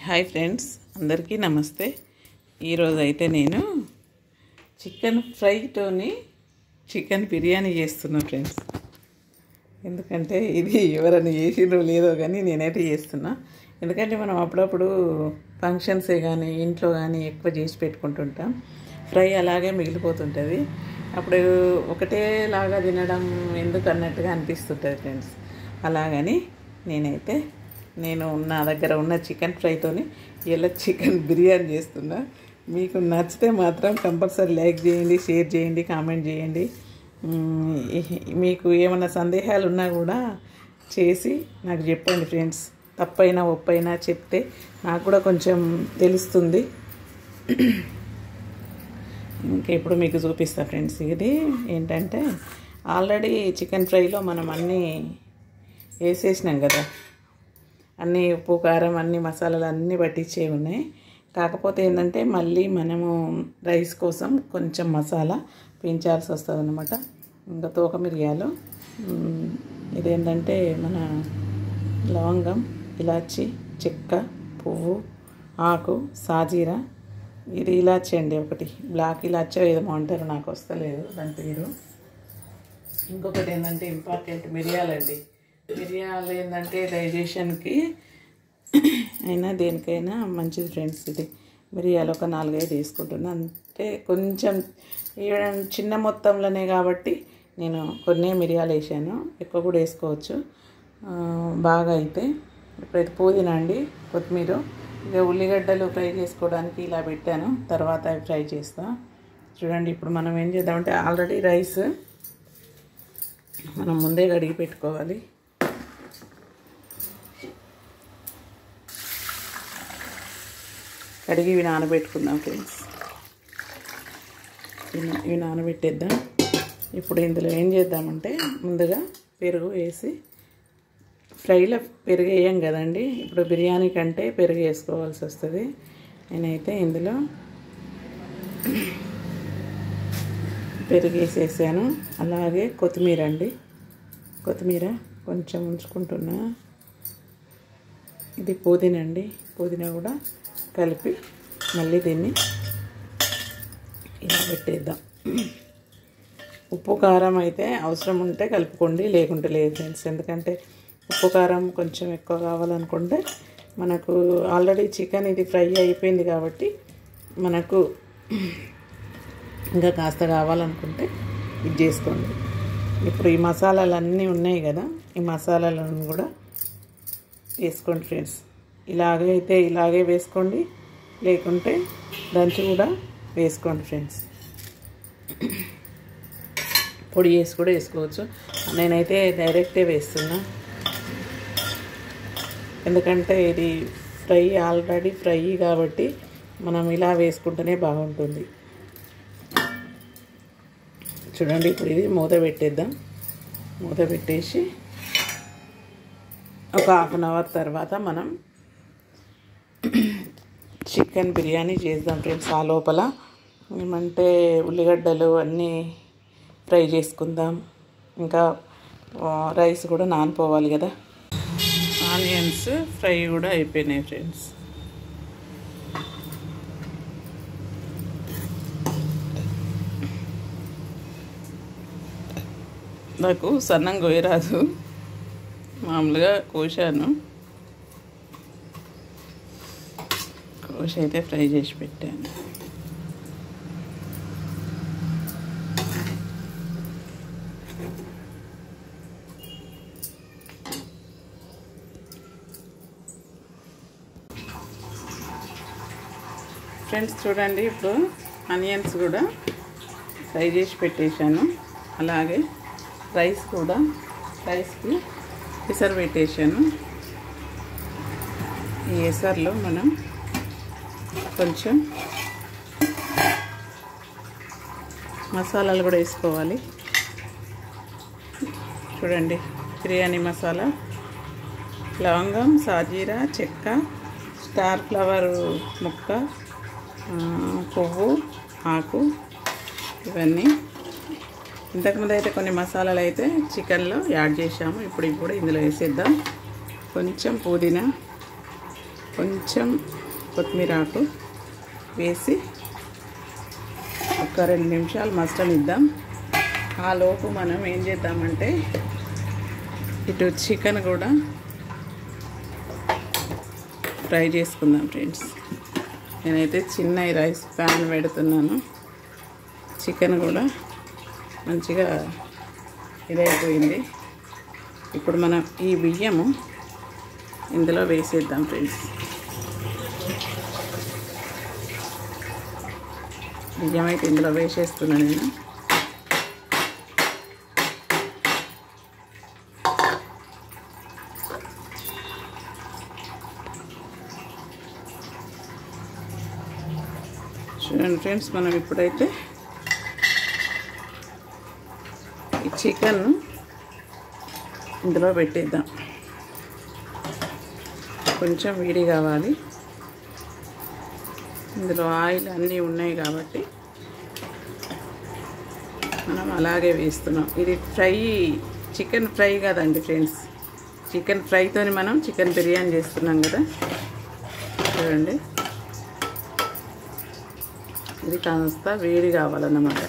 Hi friends, అందరికీ నమస్తే. ఈరోజు అయితే నేను చికెన్ ఫ్రైతోని చికెన్ బిర్యానీ చేస్తున్నా ఫ్రెండ్స్. ఎందుకంటే ఇది ఎవరైనా చేసిండ్రో లేదో కానీ నేనైతే చేస్తున్నా. ఎందుకంటే మనం అప్పుడప్పుడు ఫంక్షన్సే కానీ ఇంట్లో కానీ ఎక్కువ చేసి పెట్టుకుంటుంటాం. ఫ్రై అలాగే మిగిలిపోతుంటుంది. అప్పుడు ఒకటేలాగా తినడం ఎందుకు అన్నట్టుగా అనిపిస్తుంటుంది ఫ్రెండ్స్. అలాగని నేను నా దగ్గర ఉన్న చికెన్ ఫ్రైతోని ఇలా చికెన్ బిర్యానీ చేస్తున్నా. మీకు నచ్చితే మాత్రం కంపల్సరీ లైక్ చేయండి, షేర్ చేయండి, కామెంట్ చేయండి. మీకు ఏమైనా సందేహాలు ఉన్నా కూడా చేసి నాకు చెప్పండి ఫ్రెండ్స్. తప్పైనా ఒప్పైనా చెప్తే నాకు కూడా కొంచెం తెలుస్తుంది. ఇంకా ఇప్పుడు మీకు చూపిస్తా ఫ్రెండ్స్. ఇది ఏంటంటే ఆల్రెడీ చికెన్ ఫ్రైలో మనం అన్నీ వేసేసినాం కదా, అన్నీ ఉప్పు కారం అన్ని మసాలాలు అన్నీ పట్టించే ఉన్నాయి. కాకపోతే ఏంటంటే మళ్ళీ మనము రైస్ కోసం కొంచెం మసాలా పెంచాల్సి వస్తుంది అన్నమాట. ఇంకా తోక మిరియాలు, ఇదేంటంటే మన లవంగం, ఇలాచి, చెక్క, పువ్వు, ఆకు, సాజీరా. ఇది ఇలాచి అండి, ఒకటి బ్లాక్ ఇలాచి ఏదో బాగుంటారు, నాకు వస్తలేదు దాని పేరు. ఇంకొకటి ఏంటంటే ఇంపార్టెంట్ మిరియాలండి. మిరియాలు ఏంటంటే డైజెషన్కి అయినా దేనికైనా మంచిది ఫ్రెండ్స్. ఇది మిరియాలు ఒక 4-5 వేసుకుంటున్నాను. అంటే కొంచెం చిన్న మొత్తంలోనే కాబట్టి నేను కొన్ని మిరియాలు వేసాను, ఎక్కువ కూడా వేసుకోవచ్చు బాగా. అయితే ఇప్పుడైతే పుదీనా అండి, కొత్తిమీర, ఇక ఉల్లిగడ్డలు ఫ్రై చేసుకోవడానికి ఇలా పెట్టాను. తర్వాత అవి ఫ్రై చేస్తా. చూడండి, ఇప్పుడు మనం ఏం చేద్దామంటే ఆల్రెడీ రైస్ మనం ముందే కడిగి పెట్టుకోవాలి. కడిగి ఇవి నానబెట్టుకుందాం ఫ్రెండ్స్. ఇవి నానబెట్టేద్దాం. ఇప్పుడు ఇందులో ఏం చేద్దామంటే ముందుగా పెరుగు వేసి, ఫ్రైలో పెరుగు వేయం కదండి, ఇప్పుడు బిర్యానీ కంటే పెరుగు వేసుకోవాల్సి వస్తుంది. నేనైతే ఇందులో పెరుగు వేసేసాను. అలాగే కొత్తిమీర అండి, కొత్తిమీర కొంచెం ఉంచుకుంటున్నా. ఇది పుదీనా అండి, పుదీనా కూడా కలిపి మళ్ళీ దీన్ని ఇలా పెట్టేద్దాం. ఉప్పు కారం అయితే అవసరం ఉంటే కలుపుకోండి, లేకుంటే లేదు ఫ్రెండ్స్. ఎందుకంటే ఉప్పు కారం కొంచెం ఎక్కువ కావాలనుకుంటే మనకు ఆల్రెడీ చికెన్ ఇది ఫ్రై అయిపోయింది కాబట్టి మనకు ఇంకా కాస్త కావాలనుకుంటే ఇది చేసుకోండి. ఇప్పుడు ఈ మసాలాలు అన్నీ ఉన్నాయి కదా, ఈ మసాలాలను కూడా వేసుకోండి ఫ్రెండ్స్. ఇలాగే వేసుకోండి, లేకుంటే దంచి కూడా వేసుకోండి ఫ్రెండ్స్. పొడి వేసి కూడా వేసుకోవచ్చు. నేనైతే డైరెక్టే వేస్తున్నా, ఎందుకంటే ఇది ఆల్రెడీ ఫ్రై కాబట్టి మనం ఇలా వేసుకుంటేనే బాగుంటుంది. చూడండి, ఇప్పుడు ఇది మూత పెట్టేద్దాం. మూత పెట్టేసి ఒక 1/2 అవర్ తర్వాత మనం చికెన్ బిర్యానీ చేద్దాం ఫ్రెండ్స్. ఆ లోపల ఏమంటే ఉల్లిగడ్డలు అన్నీ ఫ్రై చేసుకుందాం. ఇంకా రైస్ కూడా నానిపోవాలి కదా. ఆనియన్స్ ఫ్రై కూడా అయిపోయినాయి ఫ్రెండ్స్. నాకు సన్నం కోయరాదు, మామూలుగా కోసాను. కోసి అయితే ఫ్రై చేసి పెట్టాను. ఫ్రెండ్స్ చూడండి, ఇప్పుడు ఆనియన్స్ కూడా ఫ్రై చేసి పెట్టేశాను. అలాగే రైస్కి ఎసరు పెట్టేశాను. ఈ ఎసరులో మనం కొంచెం మసాలాలు కూడా వేసుకోవాలి. చూడండి, బిర్యానీ మసాలా, లవంగం, సాజీరా, చెక్క, స్టార్ ఫ్లవర్ ముక్క, పువ్వు, ఆకు, ఇవన్నీ. ఇంతకుముందు అయితే కొన్ని మసాలాలు అయితే చికెన్లో యాడ్ చేసాము. ఇప్పుడు ఇందులో వేసేద్దాం. కొంచెం పుదీనా, కొంచెం కొత్తిమీర ఆకు వేసి ఒక 2 నిమిషాలు మసలనిద్దాం. ఆ లోపు మనం ఏం చేద్దామంటే ఇటు చికెన్ కూడా ఫ్రై చేసుకుందాం ఫ్రెండ్స్. నేనైతే చిన్న రైస్ ప్యాన్ పెడుతున్నాను. చికెన్ కూడా మంచిగా ఇదైపోయింది. ఇప్పుడు మనం ఈ బియ్యము ఇందులో వేసేద్దాం ఫ్రెండ్స్. బియ్యం అయితే ఇందులో వేసేస్తున్నాను నేను. చూడండి ఫ్రెండ్స్, మనం ఇప్పుడైతే ఈ చికెన్ ఇందులో పెట్టేద్దాం. కొంచెం వేడి కావాలి. ఇందులో ఆయిల్ అన్నీ ఉన్నాయి కాబట్టి మనం అలాగే వేస్తున్నాం. ఇది ఫ్రై, చికెన్ ఫ్రై కదండి ఫ్రెండ్స్. చికెన్ ఫ్రైతో మనం చికెన్ బిర్యానీ చేస్తున్నాం కదా. చూడండి, ఇది కాస్త వేడి కావాలన్నమాట.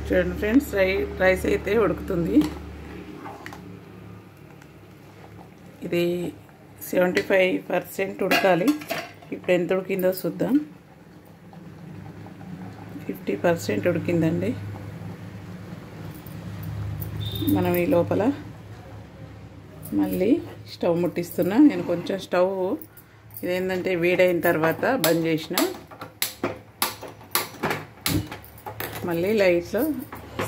చూడండి ఫ్రెండ్స్, రైస్ అయితే ఉడుకుతుంది. ఇది 75% ఉడకాలి. ఇప్పుడు ఎంత ఉడికిందో చూద్దాం. 50% ఉడికిందండి. మనం ఈ లోపల మళ్ళీ స్టవ్ ముట్టిస్తున్నా. నేను కొంచెం స్టవ్ ఇదేంటంటే వేడైన తర్వాత బంద్ చేసిన. మళ్ళీ లైట్లో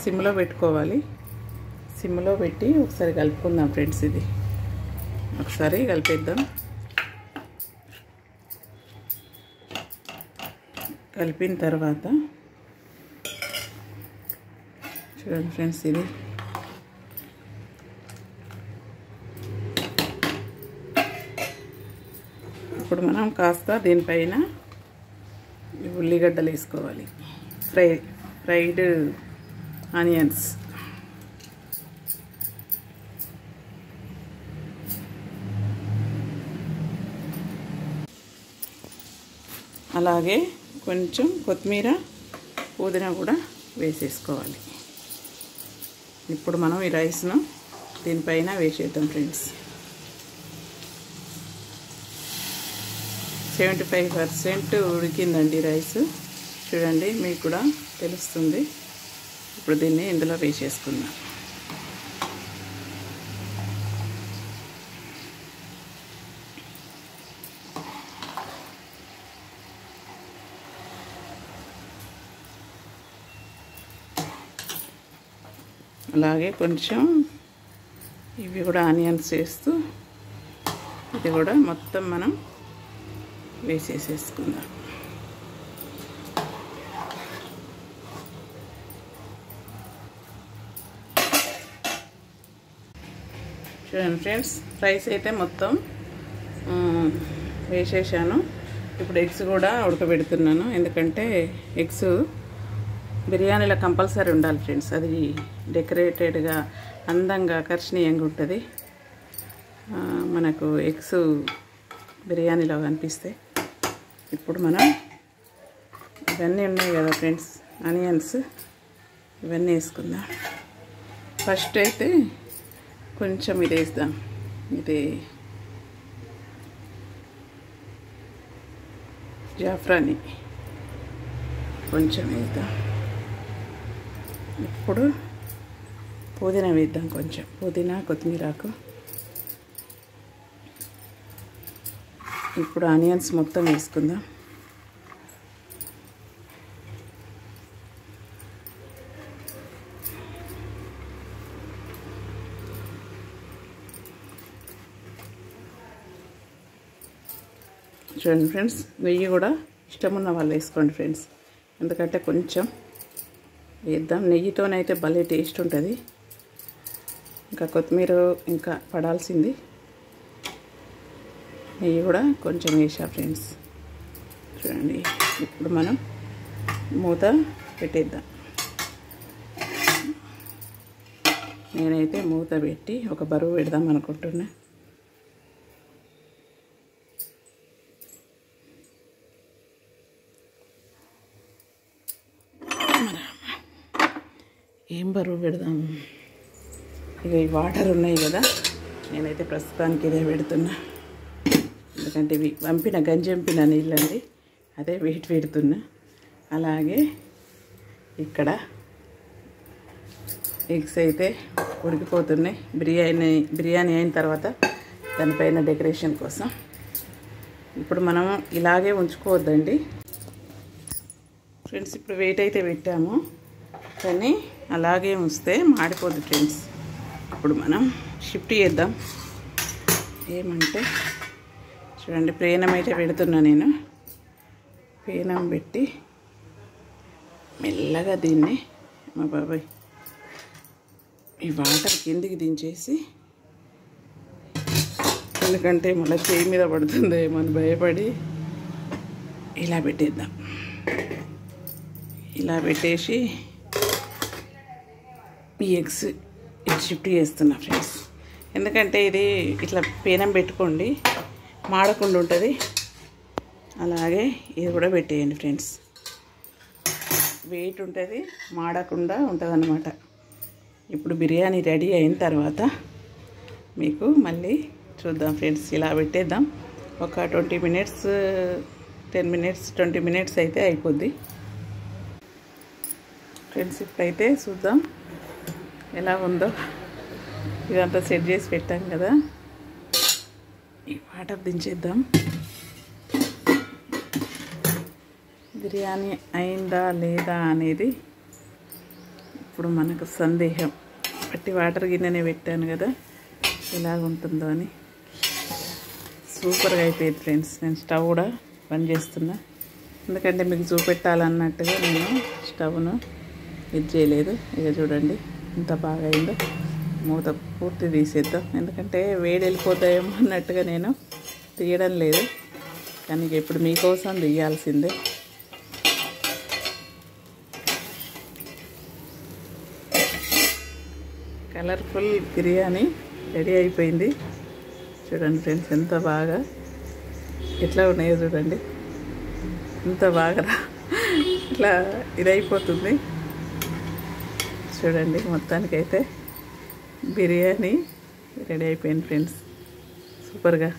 సిమ్లో పెట్టుకోవాలి. సిమ్లో పెట్టి ఒకసారి కలుపుకుందాం ఫ్రెండ్స్. ఇది ఒకసారి కలిపేద్దాం. కలిపిన తర్వాత చూడండి ఫ్రెండ్స్, ఇది ఇప్పుడు మనం కాస్త దీనిపైన ఉల్లిగడ్డలు వేసుకోవాలి. Fried onions. అలాగే కొంచెం కొత్తిమీర, పుదీనా కూడా వేసేసుకోవాలి. ఇప్పుడు మనం ఈ రైస్ను దీనిపైన వేసేద్దాం ఫ్రెండ్స్. 75% ఉడికిందండి రైస్. చూడండి, మీకు కూడా తెలుస్తుంది. ఇప్పుడు దీన్ని ఇందులో వేసేసుకుందాం. అలాగే కొంచెం ఇవి కూడా ఆనియన్స్ వేస్తూ ఇది కూడా మొత్తం మనం వేసేసేసుకుందాం. చూడండి ఫ్రెండ్స్, రైస్ అయితే మొత్తం వేసేసాను. ఇప్పుడు ఎగ్స్ కూడా ఉడకబెడుతున్నాను. ఎందుకంటే ఎగ్స్ బిర్యానీలో కంపల్సరీ ఉండాలి ఫ్రెండ్స్. అది డెకరేటెడ్గా అందంగా ఆకర్షణీయంగా ఉంటుంది. మనకు ఎగ్స్ బిర్యానీలో కనిపిస్తాయి. ఇప్పుడు మనం ఇవన్నీ ఉన్నాయి కదా ఫ్రెండ్స్, ఆనియన్స్ ఇవన్నీ వేసుకుందాం. ఫస్ట్ అయితే కొంచెం ఇది వేద్దాం. ఇది జాఫ్రాని కొంచెం వేద్దాం. ఇప్పుడు పుదీనా వేద్దాం. కొంచెం పుదీనా, కొత్తిమీరాకు. ఇప్పుడు ఆనియన్స్ మొత్తం వేసుకుందాం. చూడండి ఫ్రెండ్స్, నెయ్యి కూడా ఇష్టం ఉన్న వాళ్ళు వేసుకోండి ఫ్రెండ్స్. ఎందుకంటే కొంచెం వేద్దాం. నెయ్యితోనైతే భలే టేస్ట్ ఉంటుంది. ఇంకా కొత్తిమీర ఇంకా పడాల్సింది. నెయ్యి కూడా కొంచెం వేసా ఫ్రెండ్స్. చూడండి, ఇప్పుడు మనం మూత పెట్టేద్దాం. నేనైతే మూత పెట్టి ఒక బరువు పెడదాం అనుకుంటున్నా. ఏం బరువు పెడదాము? ఇక ఈ వాటర్ ఉన్నాయి కదా, నేనైతే ప్రస్తుతానికి ఇదే పెడుతున్నా. ఎందుకంటే ఇవి గంజంపిన నీళ్ళండి, అదే వెయిట్ పెడుతున్నా. అలాగే ఇక్కడ ఎగ్స్ అయితే ఉడికిపోతున్నాయి. బిర్యానీ అయిన తర్వాత దానిపైన డెకరేషన్ కోసం. ఇప్పుడు మనం ఇలాగే ఉంచుకోవద్దండి ఫ్రెండ్స్. ఇప్పుడు వెయిట్ అయితే పెట్టాము, కానీ అలాగే ఉంచితే మాడిపోద్ది ఫ్రెండ్స్. ఇప్పుడు మనం షిఫ్ట్ చేద్దాం. ఏమంటే చూడండి, పేనం అయితే పెడుతున్నా నేను. పేనం పెట్టి మెల్లగా దీన్ని, మా బాబాయ్, ఈ వాటర్ కిందికి దించేసి, ఎందుకంటే మళ్ళీ చేయి మీద పడుతుందేమో అని భయపడి ఇలా పెట్టేద్దాం. ఇలా పెట్టేసి ఈ ఎగ్స్ షిఫ్ట్ చేస్తున్నా ఫ్రెండ్స్. ఎందుకంటే ఇది ఇట్లా పేనం పెట్టుకోండి, మాడకుండా ఉంటుంది. అలాగే ఇది కూడా పెట్టేయండి ఫ్రెండ్స్. వెయిట్ ఉంటుంది, మాడకుండా ఉంటుంది అన్నమాట. ఇప్పుడు బిర్యానీ రెడీ అయిన తర్వాత మీకు మళ్ళీ చూద్దాం ఫ్రెండ్స్. ఇలా పెట్టేద్దాం. ఒక 20 మినిట్స్ 10 మినిట్స్ 20 మినిట్స్ అయితే అయిపోద్ది ఫ్రెండ్స్. ఇప్పుడైతే చూద్దాం ఎలా ఉందో. ఇదంతా సెట్ చేసి పెట్టాం కదా, ఈ వాటర్ దించేద్దాం. బిర్యానీ అయిందా లేదా అనేది ఇప్పుడు మనకు సందేహం. పట్టి వాటర్ గిన్నెనే పెట్టాను కదా, ఎలాగుంటుందో అని. సూపర్గా అయిపోయింది ఫ్రెండ్స్. నేను స్టవ్ కూడా బంద్ చేస్తున్నా, ఎందుకంటే మీకు చూపెట్టాలన్నట్టుగా నేను స్టవ్ను ఇది చేయలేదు. ఇక చూడండి ఎంత బాగా అయిందో. మూత పూర్తి తీసేద్దాం, ఎందుకంటే వేడి వెళ్ళిపోతాయేమో అన్నట్టుగా నేను తీయడం లేదు, కానీ ఇప్పుడు మీకోసం తీయాల్సిందే. కలర్ఫుల్ బిర్యానీ రెడీ అయిపోయింది. చూడండి ఫ్రెండ్స్, ఎంత బాగా ఎట్లా ఉన్నాయో చూడండి. ఎంత బాగా ఇట్లా ఇదైపోతుంది చూడండి. మొత్తానికైతే బిర్యానీ రెడీ అయిపోయింది ఫ్రెండ్స్, సూపర్గా.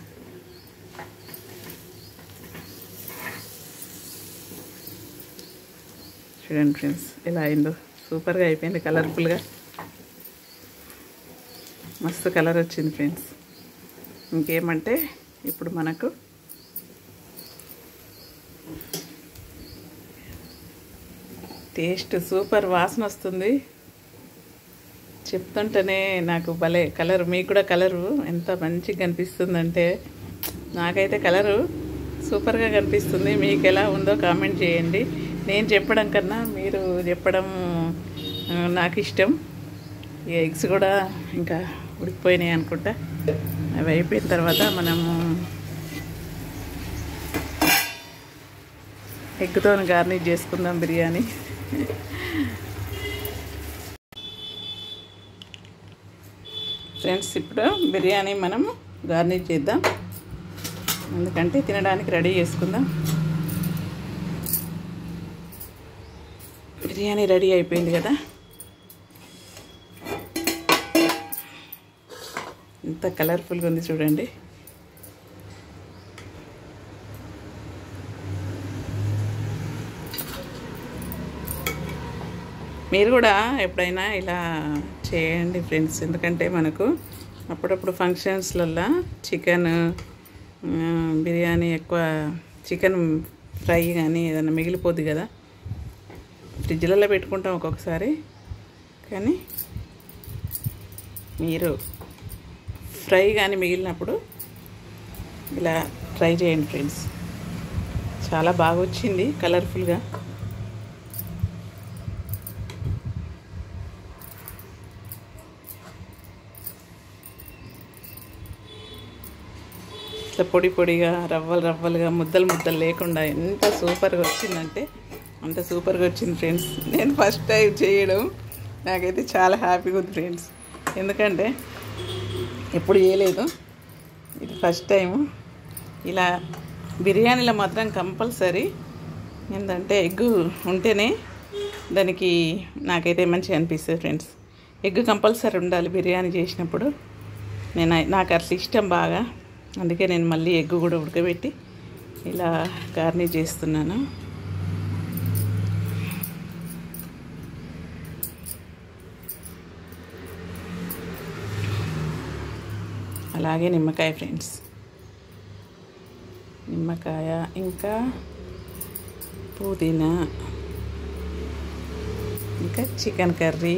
చూడండి ఫ్రెండ్స్ ఎలా అయిందో, సూపర్గా అయిపోయింది. కలర్ఫుల్గా మస్తు కలర్ వచ్చింది ఫ్రెండ్స్. ఇంకేమంటే ఇప్పుడు మనకు టేస్ట్ సూపర్ వాసన వస్తుంది. చెప్తుంటేనే నాకు భలే కలర్, మీకు కూడా కలరు ఎంత మంచిగా కనిపిస్తుందంటే, నాకైతే కలరు సూపర్గా కనిపిస్తుంది. మీకు ఎలా ఉందో కామెంట్ చేయండి. నేను చెప్పడం కన్నా మీరు చెప్పడం నాకు ఇష్టం. ఈ ఎగ్స్ కూడా ఇంకా ఉడికిపోయినాయి అనుకుంటా. అవి అయిపోయిన తర్వాత మనము ఎగ్తో గార్నిష్ చేసుకుందాం బిర్యానీ. ఫ్రెండ్స్ ఇప్పుడు బిర్యానీ మనము గార్నిష్ చేద్దాం, ఎందుకంటే తినడానికి రెడీ చేసుకుందాం. బిర్యానీ రెడీ అయిపోయింది కదా, ఎంత కలర్ఫుల్గా ఉంది చూడండి. మీరు కూడా ఎప్పుడైనా ఇలా చేయండి ఫ్రెండ్స్, ఎందుకంటే మనకు అప్పుడప్పుడు ఫంక్షన్స్లల్లో చికెన్ బిర్యానీ ఎక్కువ, చికెన్ ఫ్రై కానీ ఏదైనా మిగిలిపోద్ది కదా, ఫ్రిడ్జ్లలో పెట్టుకుంటాం ఒక్కొక్కసారి. కానీ మీరు ఫ్రై కానీ మిగిలినప్పుడు ఇలా ట్రై చేయండి ఫ్రెండ్స్. చాలా బాగా వచ్చింది కలర్ఫుల్గా. ఇట్లా పొడి పొడిగా, రవ్వలు రవ్వలుగా, ముద్దలు ముద్దలు లేకుండా ఎంత సూపర్గా వచ్చిందంటే అంత సూపర్గా వచ్చింది ఫ్రెండ్స్. నేను ఫస్ట్ టైం చేయడం, నాకైతే చాలా హ్యాపీగా ఉంది ఫ్రెండ్స్. ఎందుకంటే ఎప్పుడు చేయలేదు, ఇది ఫస్ట్ టైము. ఇలా బిర్యానీలో మాత్రం కంపల్సరీ ఏంటంటే ఎగ్ ఉంటేనే దానికి నాకైతే మంచిగా అనిపిస్తుంది ఫ్రెండ్స్. ఎగ్ కంపల్సరీ ఉండాలి బిర్యానీ చేసినప్పుడు. నాకు అట్లా ఇష్టం బాగా, అందుకే నేను మళ్ళీ ఎగ్ కూడా ఉడకబెట్టి ఇలా గార్నిష్ చేస్తున్నాను. అలాగే నిమ్మకాయ ఫ్రెండ్స్, నిమ్మకాయ, ఇంకా పుదీనా, ఇంకా చికెన్ కర్రీ,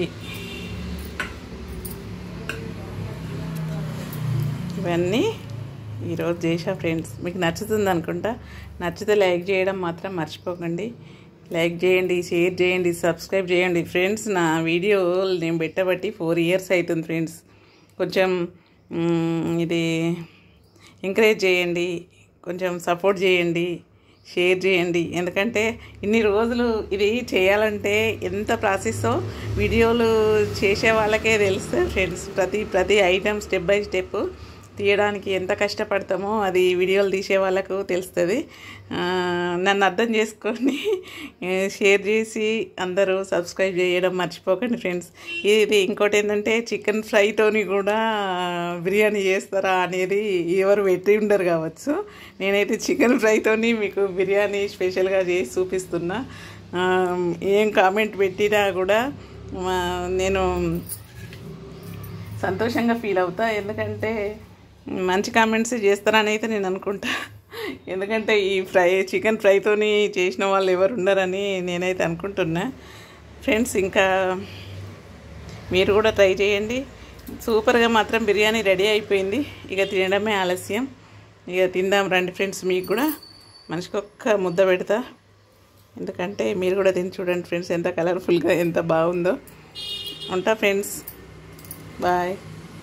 ఇవన్నీ ఈరోజు చేసా ఫ్రెండ్స్. మీకు నచ్చుతుంది అనుకుంటా. నచ్చితే లైక్ చేయడం మాత్రం మర్చిపోకండి. లైక్ చేయండి, షేర్ చేయండి, సబ్స్క్రైబ్ చేయండి ఫ్రెండ్స్. నా వీడియో నేను పెట్టబట్టి 4 years అవుతుంది ఫ్రెండ్స్. కొంచెం ఇది ఎంకరేజ్ చేయండి, కొంచెం సపోర్ట్ చేయండి, షేర్ చేయండి. ఎందుకంటే ఇన్ని రోజులు ఇది చేయాలంటే ఎంత ప్రాసెస్సో వీడియోలు చేసే వాళ్ళకే తెలుస్తుంది ఫ్రెండ్స్. ప్రతి ఐటెం స్టెప్ బై స్టెప్ తీయడానికి ఎంత కష్టపడతామో అది వీడియోలు తీసే వాళ్ళకు తెలుస్తుంది. నన్ను అర్థం చేసుకొని షేర్ చేసి అందరూ సబ్స్క్రైబ్ చేయడం మర్చిపోకండి ఫ్రెండ్స్. ఇది ఇంకోటి ఏంటంటే చికెన్ ఫ్రైతోని కూడా బిర్యానీ చేస్తారా అనేది ఎవరు పెట్టి ఉండరు కావచ్చు. నేనైతే చికెన్ ఫ్రైతోని మీకు బిర్యానీ స్పెషల్గా చేసి చూపిస్తున్నా. ఏం కామెంట్ పెట్టినా కూడా నేను సంతోషంగా ఫీల్ అవుతా. ఎందుకంటే మంచి కామెంట్స్ చేస్తారని అయితే నేను అనుకుంటా. ఎందుకంటే ఈ చికెన్ ఫ్రైతోని చేసిన వాళ్ళు ఎవరు ఉండరని నేనైతే అనుకుంటున్నా ఫ్రెండ్స్. ఇంకా మీరు కూడా ట్రై చేయండి. సూపర్గా మాత్రం బిర్యానీ రెడీ అయిపోయింది. ఇక తినడమే ఆలస్యం. ఇక తిందాం రండి ఫ్రెండ్స్. మీకు కూడా మనిషికి ఒక్క ముద్ద పెడతా, ఎందుకంటే మీరు కూడా తిని చూడండి ఫ్రెండ్స్ ఎంత కలర్ఫుల్గా ఎంత బాగుందో. ఉంటా ఫ్రెండ్స్, బాయ్.